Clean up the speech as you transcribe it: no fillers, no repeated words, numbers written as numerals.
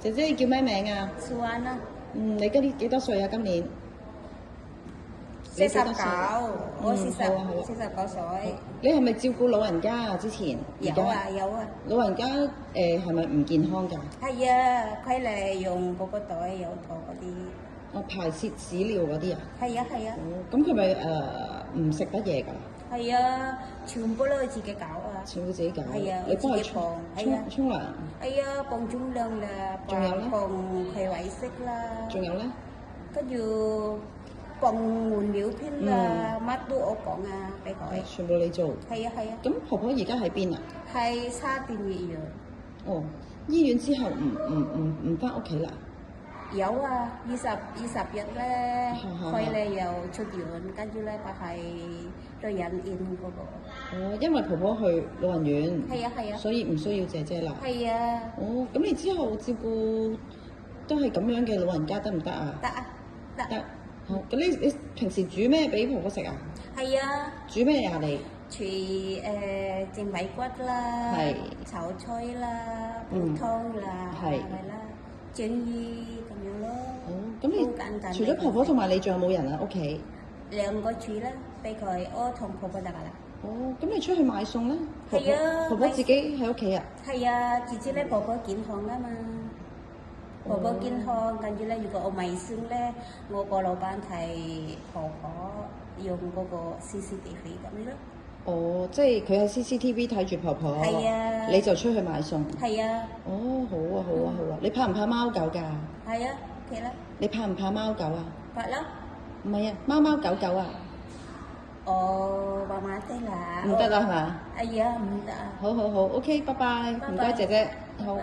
姐姐你叫咩名啊？蘇安啦，你今年幾多歲啊？今年你幾多歲？我好啊好啊。 49歲。你係咪照顧老人家啊？之前有啊有啊。老人家係咪唔健康㗎？係啊，佢哋用嗰個袋有陀嗰啲。排泄屎尿嗰啲啊？係啊係啊。咁佢咪唔食得嘢㗎？係啊，全部都係自己搞啊。全部自己搞。係啊，你幫佢沖涼。係啊，幫沖涼啦，仲有咧？幫佢餵食啦。仲有咧？跟住幫換尿片啦，乜都我講啊，俾佢。全部你做。係啊。咁婆婆而家喺邊啊？係沙甸醫院。哦，醫院之後唔翻屋企啦？有啊，20日咧，佢哋又出院，跟住咧就係對人院嗰個。哦，因為婆婆去老人院。係啊。所以唔需要姐姐啦。係啊。哦，咁你之後照顧都係咁樣嘅老人家得唔得啊？得啊，得。好，咁你平時煮咩俾婆婆食啊？係啊。煮咩啊你？煮正米骨啦，炒菜啦，煲湯啦，係啦，蒸魚咁樣咯。哦，咁你除咗婆婆同埋你，仲有冇人啊？屋企兩個煮啦，俾佢我同婆婆得噶啦。哦，咁你出去買餸咧？係啊，婆婆自己喺屋企啊？係啊，自己咧婆婆健康啊嘛。婆婆健康，跟住咧，如果我買餸咧，我個老闆係婆婆用嗰個 CCTV 咁樣咯。哦，即係佢喺 CCTV 睇住婆婆，你就出去買餸。係啊。哦，好啊。你怕唔怕貓狗㗎？係啊，OK啦。你怕唔怕貓狗啊？怕啦。唔係啊，貓貓狗狗啊。哦，麻麻地啦。唔得啦係嘛？哎呀，唔得。好，OK，拜拜，唔該姐姐，好。